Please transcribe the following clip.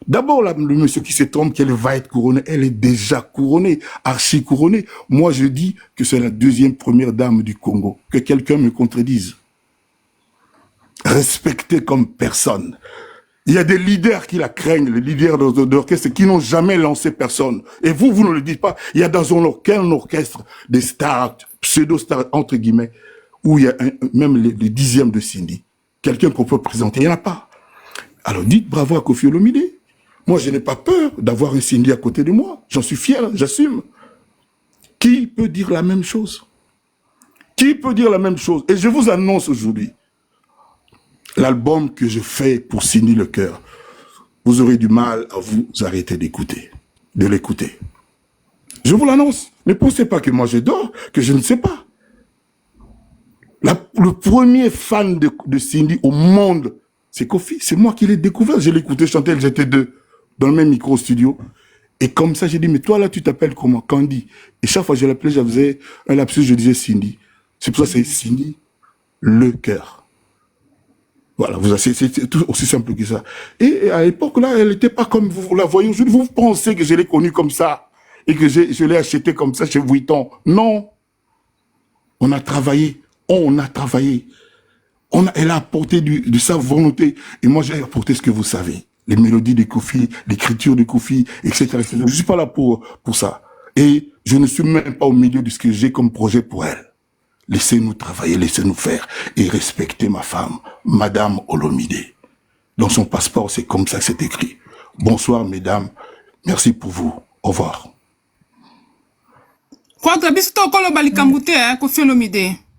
D'abord, le monsieur qui se trompe qu'elle va être couronnée, elle est déjà couronnée, archi couronnée. Moi, je dis que c'est la deuxième première dame du Congo. Que quelqu'un me contredise. Respectée comme personne. Il y a des leaders qui la craignent, les leaders d'orchestre qui n'ont jamais lancé personne. Et vous ne le dites pas. Il y a dans aucun orchestre des stars, pseudo-stars, entre guillemets, où il y a même les dixièmes de Cindy. Quelqu'un qu'on peut présenter, il n'y en a pas. Alors dites bravo à Koffi Olomide. Moi, je n'ai pas peur d'avoir un Cindy à côté de moi. J'en suis fier, j'assume. Qui peut dire la même chose? Qui peut dire la même chose? Et je vous annonce aujourd'hui, l'album que je fais pour Cindy Le Cœur, vous aurez du mal à vous arrêter d'écouter, de l'écouter. Je vous l'annonce. Ne pensez pas que moi je dors, que je ne sais pas. Le premier fan de Cindy au monde, c'est Koffi. C'est moi qui l'ai découvert. Je l'écoutais chanter, j'étais deux, dans le même micro-studio. Et comme ça, j'ai dit, mais toi là, tu t'appelles comment? Candy. Et chaque fois que je l'appelais, je faisais un lapsus, je disais Cindy. C'est pour ça que c'est Cindy Le Cœur. Voilà, c'est tout aussi simple que ça. Et à l'époque, là, elle n'était pas comme vous la voyez aujourd'hui. Vous pensez que je l'ai connue comme ça et que je l'ai achetée comme ça chez Vuitton. Non. On a travaillé. On a travaillé. Elle a apporté de sa volonté. Et moi, j'ai apporté ce que vous savez. Les mélodies de Koffi, l'écriture de Koffi, etc., etc. Je ne suis pas là pour ça. Et je ne suis même pas au milieu de ce que j'ai comme projet pour elle. Laissez-nous travailler, laissez-nous faire et respectez ma femme, Madame Olomide. Dans son passeport, c'est comme ça que c'est écrit. Bonsoir, mesdames. Merci pour vous. Au revoir. Kwadra biso to kolo balikambu te Koffi Olomide.